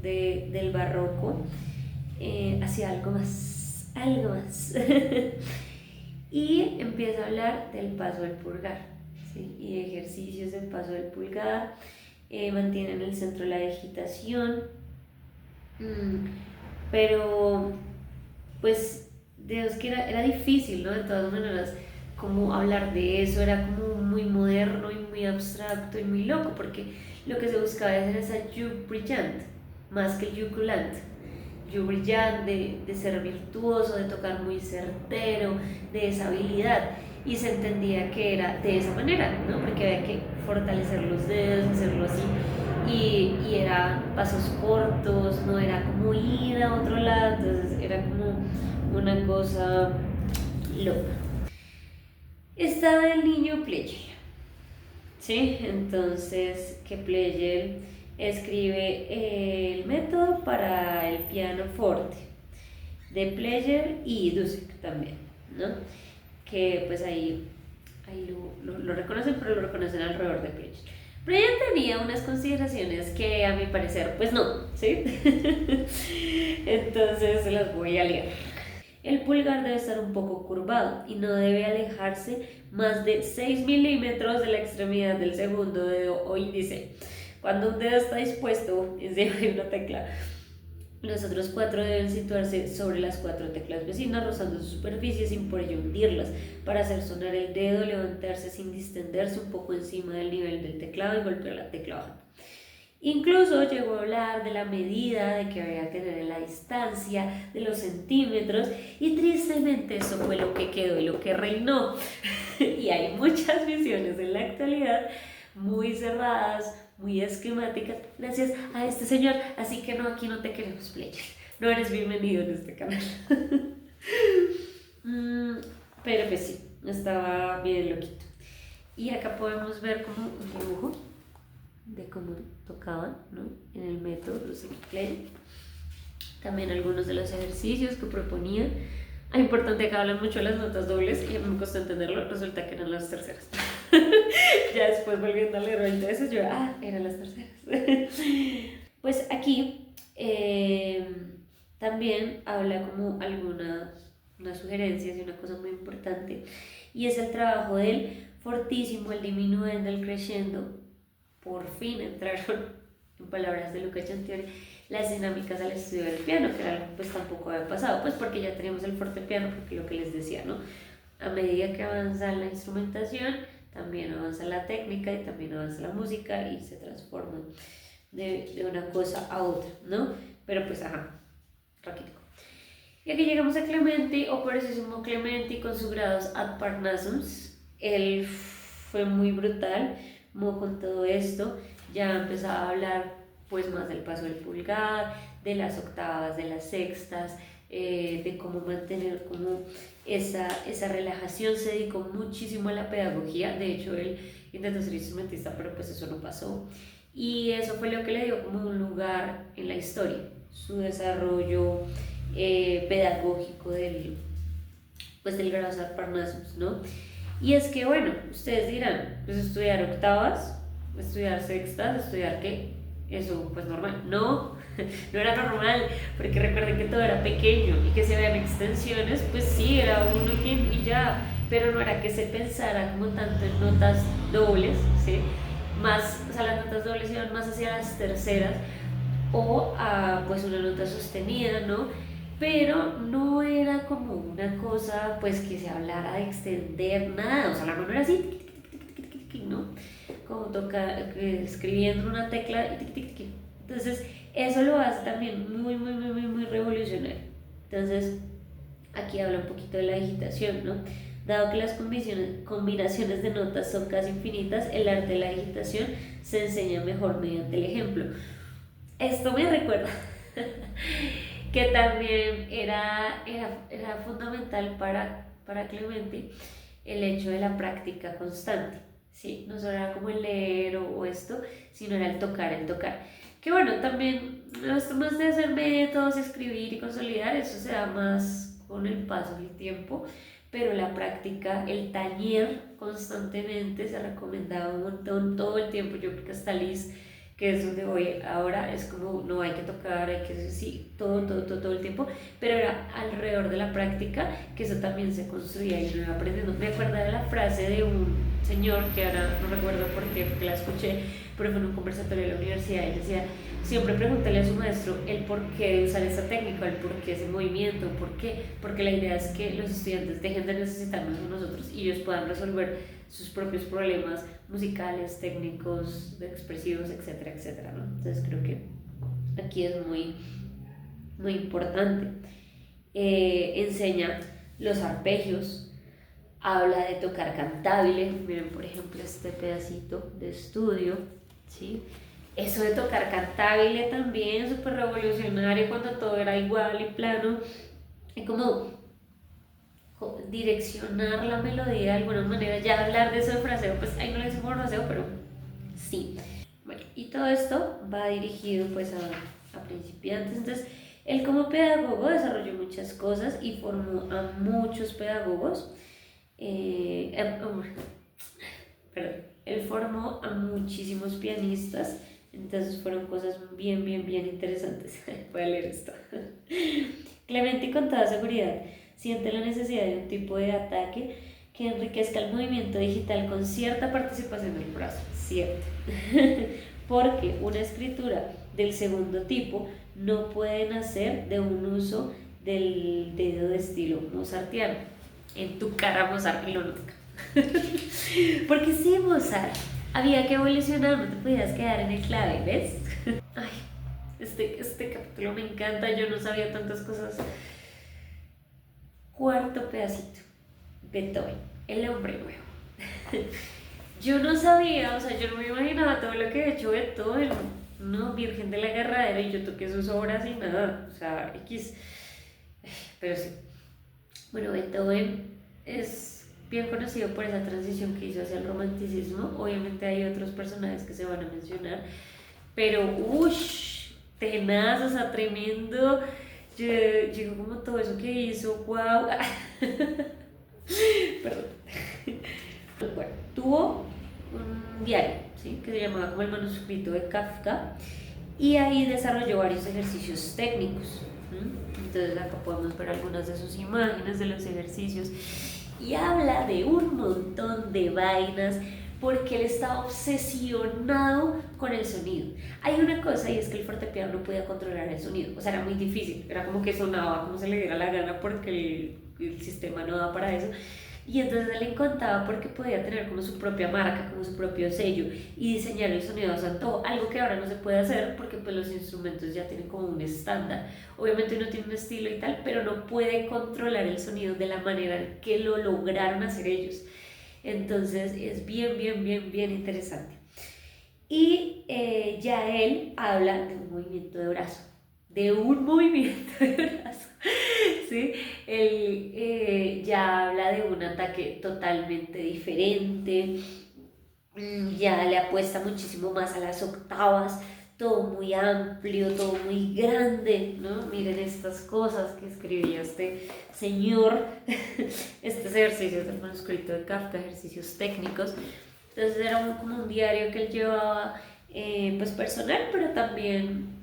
del barroco hacia algo más, algo más. Y empieza a hablar del paso del pulgar, ¿sí? Y ejercicios del paso del pulgar, mantiene en el centro la digitación, pero pues Dios que era difícil, ¿no? De todas maneras, como hablar de eso era como muy moderno y muy abstracto y muy loco, porque lo que se buscaba era esa you brillant, más que el you coulant. You brillant, de ser virtuoso, de tocar muy certero, de esa habilidad. Y se entendía que era de esa manera, ¿no? Porque había que fortalecer los dedos, hacerlo así. Y eran pasos cortos, no era como ir a otro lado, entonces era como una cosa loca. Estaba el niño Pleyel, ¿sí? Entonces, que Pleyel escribe el método para el piano forte de Pleyel y Dussek también, ¿no? Que pues ahí lo reconocen, pero lo reconocen alrededor de Pleyel. Pleyel tenía unas consideraciones que a mi parecer pues no, ¿sí? Entonces se las voy a leer. El pulgar debe estar un poco curvado y no debe alejarse más de 6 milímetros de la extremidad del segundo dedo o índice. Cuando un dedo está dispuesto encima de una tecla, los otros 4 deben situarse sobre las 4 teclas vecinas, rozando su superficie sin por ello hundirlas, para hacer sonar el dedo, levantarse sin distenderse un poco encima del nivel del teclado y golpear la tecla baja. Incluso llegó a hablar de la medida de que había que tener en la distancia, de los centímetros, y tristemente eso fue lo que quedó y lo que reinó. Y hay muchas visiones en la actualidad muy cerradas, muy esquemáticas, gracias a este señor, así que no, aquí no te queremos, Pleyel, no eres bienvenido en este canal. Pero pues sí, estaba bien loquito. Y acá podemos ver como un dibujo de cómo tocaban, ¿no? En el método Dussek y Pleyel. También algunos de los ejercicios que proponían. Es importante que hablan mucho de las notas dobles y a mí me costó entenderlo, resulta que eran las terceras. Ya después volviendo a leer ahorita eso, yo, eran las terceras. Pues aquí también habla como unas sugerencias y una cosa muy importante, y es el trabajo del fortísimo, el diminuendo, el crescendo. Por fin entraron, en palabras de Luca Chantiori, las dinámicas al estudio del piano, que era algo pues tampoco había pasado, pues porque ya teníamos el fortepiano, porque lo que les decía, ¿no? A medida que avanza la instrumentación, también avanza la técnica y también avanza la música y se transforma de una cosa a otra, ¿no? Pero pues, raquítico. Y aquí llegamos a Clementi, o Preciosismo Clementi, con sus grados ad Parnassums. Él fue muy brutal, con todo esto, ya empezaba a hablar pues más del paso del pulgar, de las octavas, de las sextas, de cómo mantener como esa relajación. Se dedicó muchísimo a la pedagogía, de hecho él intentó ser instrumentista, pero pues eso no pasó. Y eso fue lo que le dio como un lugar en la historia, su desarrollo pedagógico pues del grado Parnassus, ¿no? Y es que, bueno, ustedes dirán, pues estudiar octavas, estudiar sextas, estudiar qué, eso pues normal. No, no era normal, porque recuerden que todo era pequeño y que se vean extensiones, pues sí, era uno y ya, pero no era que se pensara como tanto en notas dobles, ¿sí? Más, o sea, las notas dobles iban más hacia las terceras o a pues una nota sostenida, ¿no? Pero no era como una cosa pues que se hablara de extender nada, o sea, la mano era así, ¿no? Como escribiendo una tecla y tic, tic, tic. Entonces, eso lo hace también muy revolucionario. Entonces, aquí habla un poquito de la digitación, ¿no? Dado que las combinaciones de notas son casi infinitas, el arte de la digitación se enseña mejor mediante el ejemplo. Esto me recuerda que también era fundamental para Clemente el hecho de la práctica constante, ¿sí? No solo era como el leer o esto, sino era el tocar. Que bueno, también esto más de hacer métodos, escribir y consolidar, eso se da más con el paso del tiempo, pero la práctica, el taller constantemente se recomendaba un montón todo el tiempo. Yo creo que hasta Liz, que es donde voy ahora, es como no hay que tocar, hay que sí, todo el tiempo, pero era alrededor de la práctica que eso también se construía y uno iba aprendiendo. Me acuerdo de la frase de un señor que ahora no recuerdo por qué, porque la escuché, pero fue en un conversatorio de la universidad y decía, siempre pregúntale a su maestro el por qué de usar esta técnica, el por qué ese movimiento, por qué, porque la idea es que los estudiantes dejen de necesitarnos a nosotros y ellos puedan resolver sus propios problemas musicales, técnicos, expresivos, etcétera, etcétera, ¿no? Entonces creo que aquí es muy importante. Enseña los arpegios, habla de tocar cantable. Miren, por ejemplo, este pedacito de estudio, ¿sí? Eso de tocar cantable también, súper revolucionario cuando todo era igual y plano. Y como direccionar la melodía de alguna manera, ya hablar de eso de fraseo, pues ahí no le decimos fraseo, pero sí. Bueno, y todo esto va dirigido pues a principiantes. Entonces, él como pedagogo desarrolló muchas cosas y formó a muchos pedagogos. Perdón, él formó a muchísimos pianistas, entonces fueron cosas bien interesantes. Voy a leer esto. Clemente con toda seguridad siente la necesidad de un tipo de ataque que enriquezca el movimiento digital con cierta participación del brazo, cierto. Porque una escritura del segundo tipo no puede nacer de un uso del dedo de estilo mozartiano. En tu cara, Mozart, y lo nunca. Porque sí, Mozart, había que evolucionar, no te podías quedar en el clave, ¿ves? Ay, este capítulo me encanta, yo no sabía tantas cosas. Cuarto pedacito, Beethoven, el hombre nuevo. Yo no sabía, o sea, yo no me imaginaba todo lo que ha hecho Beethoven, no, Virgen de la Agarradera, y yo toqué sus obras y nada, o sea, X. Pero sí. Bueno, Beethoven es bien conocido por esa transición que hizo hacia el romanticismo. Obviamente hay otros personajes que se van a mencionar, pero uff, tenaz, o sea, tremendo. Llegó como todo eso que hizo, wow. Perdón. Bueno, tuvo un diario, ¿sí? Que se llamaba como el manuscrito de Kafka, y ahí desarrolló varios ejercicios técnicos. Entonces acá podemos ver algunas de sus imágenes de los ejercicios y habla de un montón de vainas porque él estaba obsesionado con el sonido. Hay una cosa y es que el fortepiano no podía controlar el sonido, o sea, era muy difícil, era como que sonaba como se le diera la gana porque el sistema no daba para eso. Y entonces él le encantaba porque podía tener como su propia marca, como su propio sello y diseñar el sonido a su antojo, algo que ahora no se puede hacer porque pues los instrumentos ya tienen como un estándar. Obviamente uno tiene un estilo y tal, pero no puede controlar el sonido de la manera que lo lograron hacer ellos. Entonces es bien interesante. Y ya él habla de un movimiento de brazo, de un movimiento de brazo, ¿sí? Él ya habla de un ataque totalmente diferente, ya le apuesta muchísimo más a las octavas, todo muy amplio, todo muy grande, ¿no? Miren estas cosas que escribía este señor, estos ejercicios del manuscrito de Kafka, ejercicios técnicos. Entonces era como un diario que él llevaba pues personal, pero también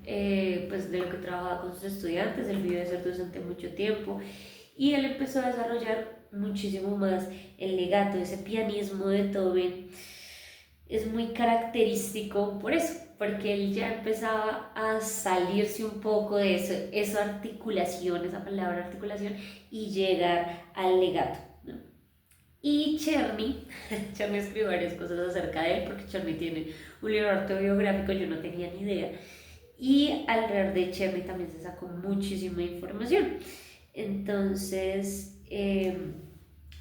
pues de lo que trabajaba con sus estudiantes. Él vivió de ser docente mucho tiempo y él empezó a desarrollar muchísimo más el legato, ese pianismo de Beethoven. Es muy característico por eso, porque él ya empezaba a salirse un poco de eso, esa articulación, esa palabra articulación, y llegar al legato, ¿no? Y Czerny, Czerny escribió varias cosas acerca de él, porque Czerny tiene un libro autobiográfico, yo no tenía ni idea, y alrededor de Czerny también se sacó muchísima información. Entonces,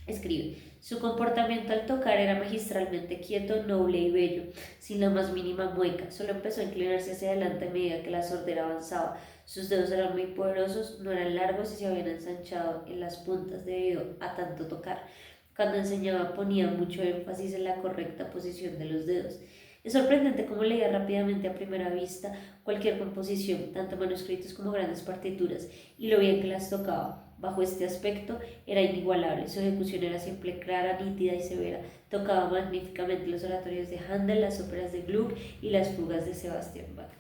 escribe: su comportamiento al tocar era magistralmente quieto, noble y bello, sin la más mínima mueca. Solo empezó a inclinarse hacia adelante a medida que la sordera avanzaba. Sus dedos eran muy poderosos, no eran largos y se habían ensanchado en las puntas debido a tanto tocar. Cuando enseñaba ponía mucho énfasis en la correcta posición de los dedos. Es sorprendente cómo leía rápidamente a primera vista cualquier composición, tanto manuscritos como grandes partituras, y lo bien que las tocaba. Bajo este aspecto era inigualable, su ejecución era siempre clara, nítida y severa. Tocaba magníficamente los oratorios de Handel, las óperas de Gluck y las fugas de Sebastian Bach.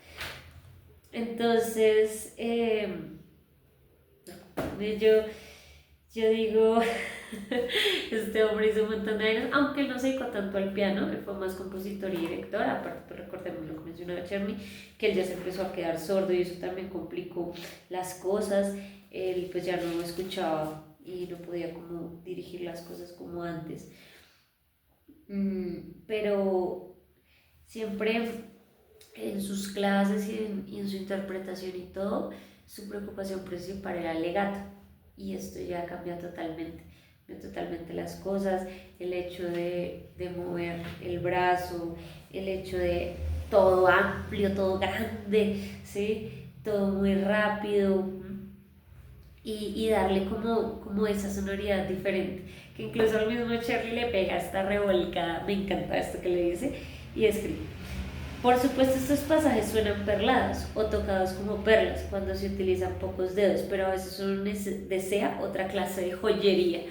Entonces, yo digo, este hombre hizo un montón de años, aunque él no se dedicó tanto al piano, él fue más compositor y director. Aparte, pues recordemos lo que mencionaba Czerny, que él ya se empezó a quedar sordo y eso también complicó las cosas. Él pues ya no escuchaba y no podía como dirigir las cosas como antes. Pero siempre en sus clases y en su interpretación y todo, su preocupación principal era el legato. Y esto ya cambia totalmente las cosas, el hecho de mover el brazo, el hecho de todo amplio, todo grande, ¿sí? Todo muy rápido, y darle como esa sonoridad diferente, que incluso al mismo Charlie le pega esta revolcada. Me encanta esto que le dice y escribe: por supuesto, estos pasajes suenan perlados o tocados como perlas cuando se utilizan pocos dedos, pero a veces uno desea otra clase de joyería,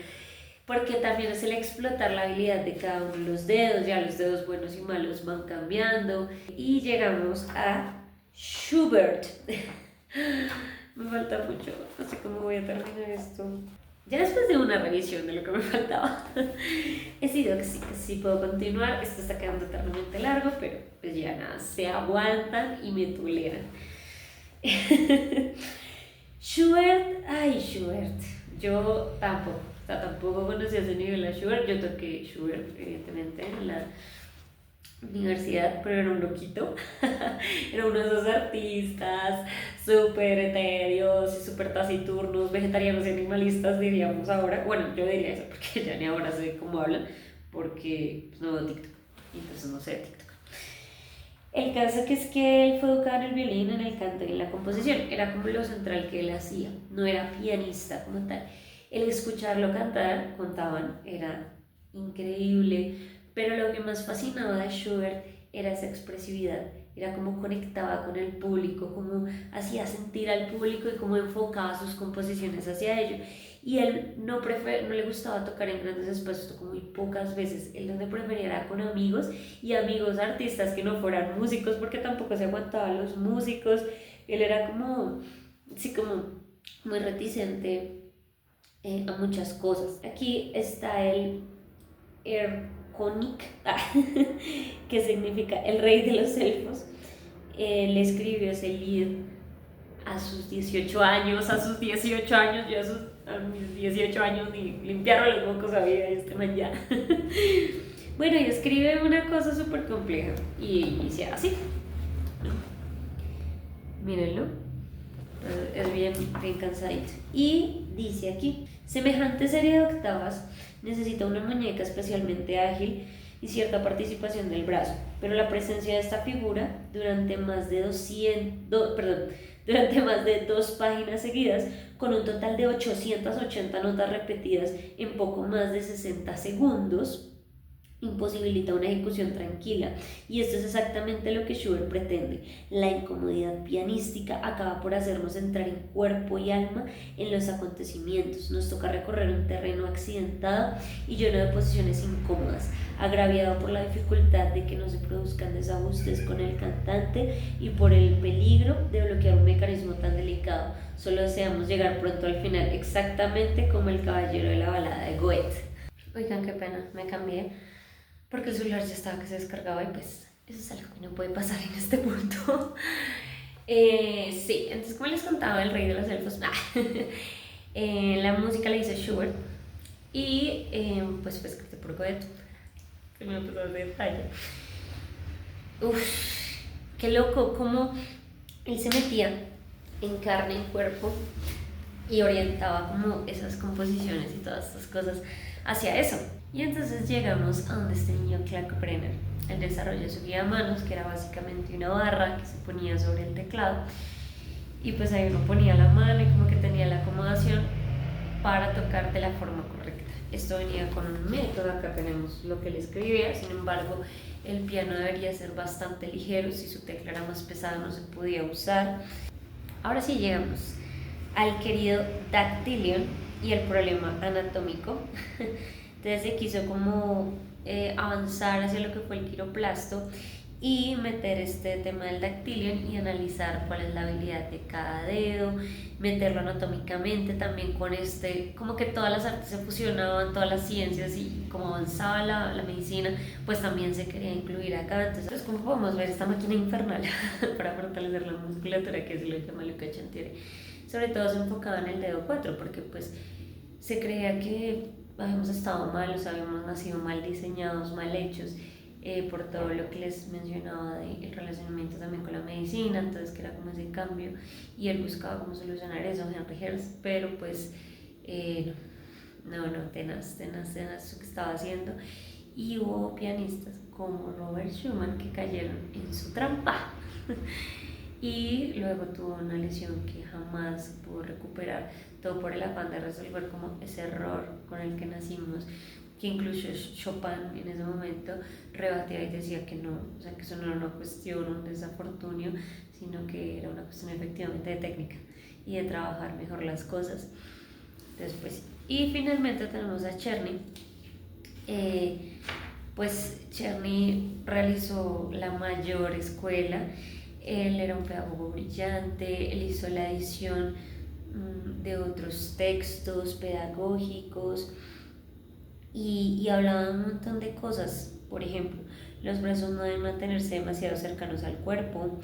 porque también es el explotar la habilidad de cada uno de los dedos. Ya los dedos buenos y malos van cambiando y llegamos a Schubert. Me falta mucho, no sé cómo voy a terminar esto. Ya después de una revisión de lo que me faltaba, he decidido que sí puedo continuar. Esto está quedando eternamente largo, pero pues ya nada, se aguantan y me toleran. Schubert, yo tampoco conocí a ese nivel a Schubert. Yo toqué Schubert, evidentemente, en la universidad, pero era un loquito. Era uno de esos artistas súper etéreos y súper taciturnos, vegetarianos y animalistas, diríamos ahora. Bueno, yo diría eso porque ya ni ahora sé cómo hablan, porque pues, no veo TikTok, y entonces no sé TikTok. El caso que es que él fue educado en el violín, en el canto y en la composición. Era como lo central que él hacía, no era pianista como tal. El escucharlo cantar, contaban, era increíble, pero lo que más fascinaba de Schubert era esa expresividad, era cómo conectaba con el público, cómo hacía sentir al público y cómo enfocaba sus composiciones hacia ello. Y él no le gustaba tocar en grandes espacios, tocó muy pocas veces. Él donde prefería era con amigos, y amigos artistas que no fueran músicos, porque tampoco se aguantaban los músicos. Él era como muy reticente a muchas cosas. Aquí está el Erlkönig, que significa el rey de los elfos. Él escribió ese libro a sus 18 años, yo a mis 18 años ni limpiaron los mocos había, este man ya. Bueno, y escribe una cosa súper compleja y inicia así. Mírenlo, es bien cansadito. Y dice aquí: semejante serie de octavas necesita una muñeca especialmente ágil y cierta participación del brazo, pero la presencia de esta figura durante más de durante más de 2 páginas seguidas, con un total de 880 notas repetidas en poco más de 60 segundos, imposibilita una ejecución tranquila. Y esto es exactamente lo que Schubert pretende. La incomodidad pianística acaba por hacernos entrar en cuerpo y alma en los acontecimientos. Nos toca recorrer un terreno accidentado y lleno de posiciones incómodas, agraviado por la dificultad de que no se produzcan desajustes con el cantante y por el peligro de bloquear un mecanismo tan delicado. Solo deseamos llegar pronto al final, exactamente como el caballero de la balada de Goethe. Oigan, qué pena, me cambié porque el celular ya estaba que se descargaba y pues eso es algo que no puede pasar en este punto. Sí, entonces como les contaba, el rey de los elfos, la música la hizo Schubert y pues fue escrito por Goethe. Que me empezó a hacer detalle. Uff, qué loco, cómo él se metía en carne, en cuerpo y orientaba como esas composiciones y todas estas cosas hacia eso. Y entonces llegamos a donde este niño Kalkbrenner. Él desarrolló su guía a manos, que era básicamente una barra que se ponía sobre el teclado. Y pues ahí uno ponía la mano y como que tenía la acomodación para tocar de la forma correcta. Esto venía con un método, acá tenemos lo que él escribía, sin embargo el piano debería ser bastante ligero, si su tecla era más pesada no se podía usar. Ahora sí llegamos al querido Dactylion y el problema anatómico. Entonces se quiso como avanzar hacia lo que fue el quiroplasto y meter este tema del dactylion y analizar cuál es la habilidad de cada dedo, meterlo anatómicamente también con como que todas las artes se fusionaban, todas las ciencias y como avanzaba la medicina, pues también se quería incluir acá. Entonces, como podemos ver, esta máquina infernal para fortalecer la musculatura, que se lo llama Luca Chantiere, sobre todo se enfocaba en el dedo 4 porque pues se creía que habíamos estado mal, o sea, habíamos nacido mal diseñados, mal hechos, por todo lo que les mencionaba del relacionamiento también con la medicina, entonces que era como ese cambio y él buscaba cómo solucionar eso, Henry Hertz, pero pues no, tenaz lo que estaba haciendo. Y hubo pianistas como Robert Schumann que cayeron en su trampa y luego tuvo una lesión que jamás pudo recuperar, todo por el afán de resolver como ese error con el que nacimos, que incluso Chopin en ese momento rebatía y decía que no, o sea que eso no era una cuestión, un desafortunio, sino que era una cuestión efectivamente de técnica y de trabajar mejor las cosas. Después, y finalmente tenemos a Czerny. Pues Czerny realizó la mayor escuela. Él era un pedagogo brillante, él hizo la edición de otros textos pedagógicos y hablaba de un montón de cosas. Por ejemplo, los brazos no deben mantenerse demasiado cercanos al cuerpo,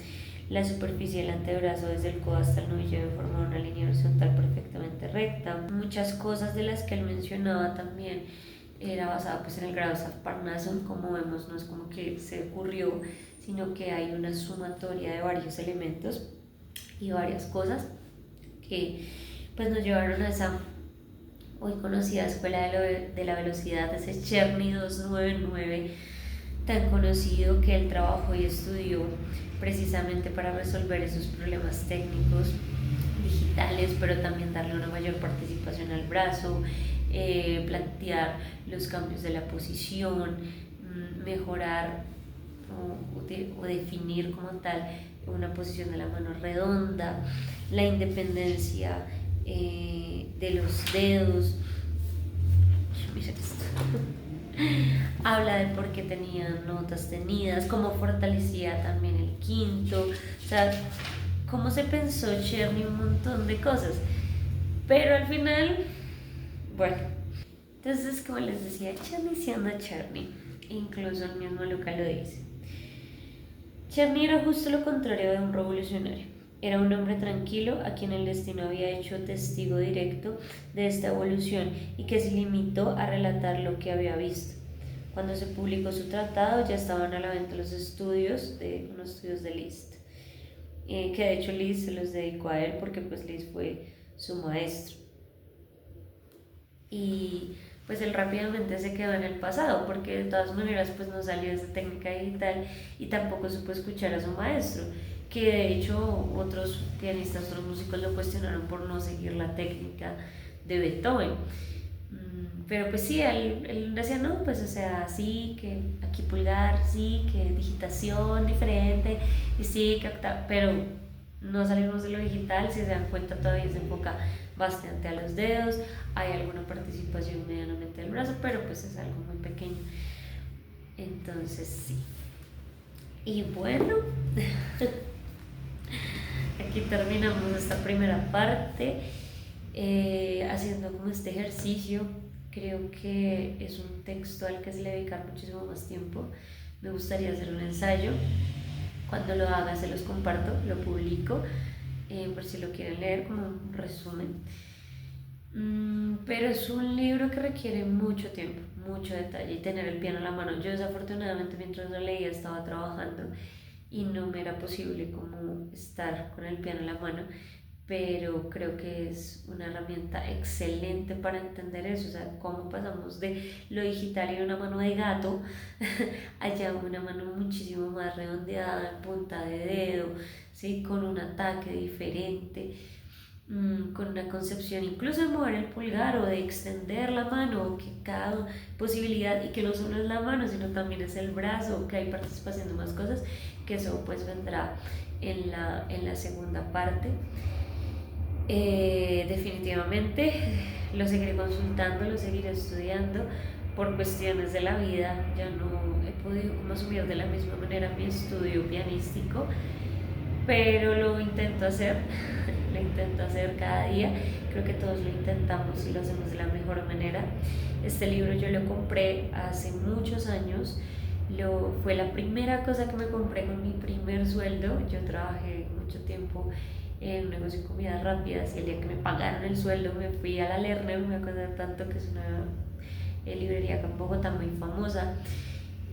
la superficie del antebrazo desde el codo hasta el nudillo debe formar una línea horizontal perfectamente recta. Muchas cosas de las que él mencionaba también era basada pues en el grado Parnaso. Como vemos, no es como que se ocurrió, sino que hay una sumatoria de varios elementos y varias cosas que pues nos llevaron a esa hoy conocida escuela de la velocidad, ese Czerny 299 tan conocido que él trabajó y estudió precisamente para resolver esos problemas técnicos digitales, pero también darle una mayor participación al brazo, plantear los cambios de la posición, mejorar o definir como tal una posición de la mano redonda, la independencia de los dedos. Mira esto. Habla de por qué tenía notas tenidas, cómo fortalecía también el quinto, o sea, cómo se pensó Czerny un montón de cosas. Pero al final, bueno, entonces como les decía, Czerny siendo Czerny, incluso el mismo Luca lo dice. Czerny era justo lo contrario de un revolucionario. Era un hombre tranquilo a quien el destino había hecho testigo directo de esta evolución y que se limitó a relatar lo que había visto. Cuando se publicó su tratado ya estaban a la venta los estudios de Liszt, que de hecho Liszt se los dedicó a él porque pues Liszt fue su maestro. Y pues él rápidamente se quedó en el pasado porque de todas maneras pues no salió de esa técnica digital y tampoco supo escuchar a su maestro. que de hecho otros pianistas, otros músicos lo cuestionaron por no seguir la técnica de Beethoven. Pero pues sí, él decía, no, pues o sea, sí, que aquí pulgar, sí, que digitación diferente, y sí, que octava, pero no salimos de lo digital, si se dan cuenta todavía se enfoca bastante a los dedos, hay alguna participación medianamente del brazo, pero pues es algo muy pequeño. Entonces sí. Y bueno, aquí terminamos esta primera parte haciendo como este ejercicio. Creo que es un texto al que se le dedica muchísimo más tiempo. Me gustaría hacer un ensayo. Cuando lo haga se los comparto, lo publico, por si lo quieren leer como un resumen. Pero es un libro que requiere mucho tiempo, mucho detalle y tener el piano en la mano. Yo desafortunadamente mientras lo leía estaba trabajando y no me era posible como estar con el piano en la mano, pero creo que es una herramienta excelente para entender eso, o sea, cómo pasamos de lo digital y una mano de gato allá una mano muchísimo más redondeada, en punta de dedo, ¿sí? Con un ataque diferente, con una concepción incluso de mover el pulgar o de extender la mano, que cada posibilidad, y que no solo es la mano, sino también es el brazo, que hay participación de más cosas, que eso pues vendrá en la segunda parte. Definitivamente lo seguiré consultando, lo seguiré estudiando. Por cuestiones de la vida ya no he podido como asumir de la misma manera mi estudio pianístico, pero lo intento hacer, lo intento hacer cada día. Creo que todos lo intentamos y lo hacemos de la mejor manera. Este libro yo lo compré hace muchos años, fue la primera cosa que me compré con mi primer sueldo. Yo trabajé mucho tiempo en un negocio de comidas rápidas y el día que me pagaron el sueldo me fui a la Lerner, me acuerdo tanto que es una librería acá en Bogotá muy famosa,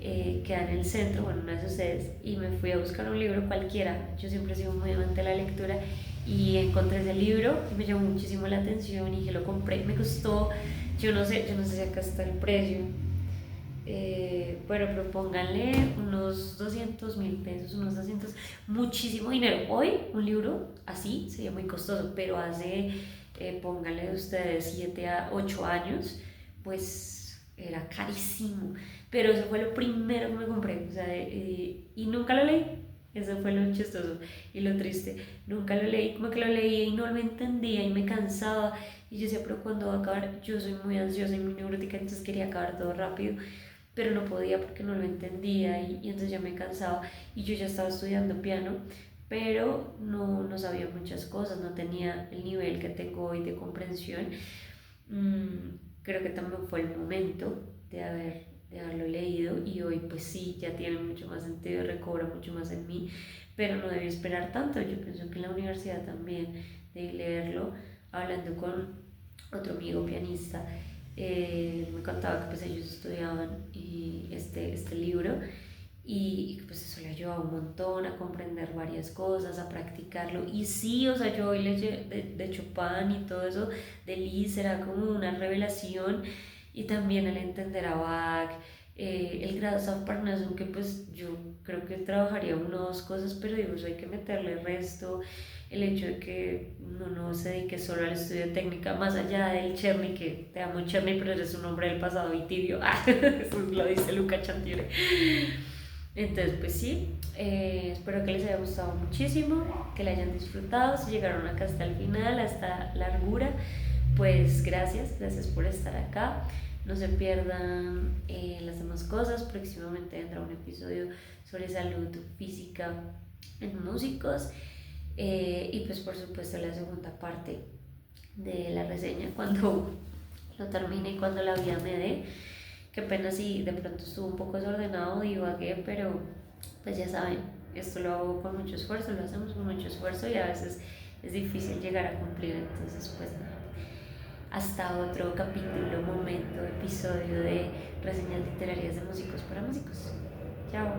queda en el centro, bueno, una de sus sedes, y me fui a buscar un libro cualquiera. Yo siempre he sido muy amante de la lectura y encontré ese libro y me llamó muchísimo la atención y que lo compré. Me costó, yo no sé si acá está el precio, bueno, pero pónganle unos 200.000 pesos, unos 200, muchísimo dinero. Hoy un libro así sería muy costoso, pero hace, pónganle de ustedes 7 a 8 años, pues era carísimo. Pero eso fue lo primero que me compré, o sea, y nunca lo leí. Eso fue lo chistoso y lo triste. Nunca lo leí, como que lo leía y no lo entendía y me cansaba. Y yo decía, pero ¿cuándo va a acabar? Yo soy muy ansiosa y muy neurótica, entonces quería acabar todo rápido, pero no podía porque no lo entendía y entonces ya me cansaba y yo ya estaba estudiando piano, pero no sabía muchas cosas, no tenía el nivel que tengo hoy de comprensión. Creo que también fue el momento de haberlo leído y hoy pues sí, ya tiene mucho más sentido, recobra mucho más en mí, pero no debí esperar tanto. Yo pienso que en la universidad también debí leerlo, hablando con otro amigo pianista. Me contaba que pues ellos estudiaban este libro y pues eso le ayudaba un montón a comprender varias cosas, a practicarlo. Y sí, o sea, yo hoy leí de Chopin y todo eso, de Liszt, era como una revelación. Y también el entender a Bach, el grado San Parnaso, que pues yo creo que trabajaría una o dos cosas, pero digo, eso hay que meterle el resto. El hecho de que uno no se dedique solo al estudio de técnica, más allá del Cherny, que te amo Cherny, pero eres un hombre del pasado y tibio. Eso lo dice Luca Chantiere. Entonces, pues sí, espero que les haya gustado muchísimo, que la hayan disfrutado. Si llegaron acá hasta el final, hasta largura, pues gracias por estar acá. No se pierdan las demás cosas. Próximamente vendrá un episodio sobre salud física en músicos. Y pues por supuesto la segunda parte de la reseña cuando lo termine y cuando la vida me dé. Qué pena si de pronto estuvo un poco desordenado, divagué, pero pues ya saben, esto lo hago con mucho esfuerzo, lo hacemos con mucho esfuerzo y a veces es difícil llegar a cumplir. Entonces pues nada, hasta otro capítulo, momento, episodio de reseñas literarias de músicos para músicos. Chao.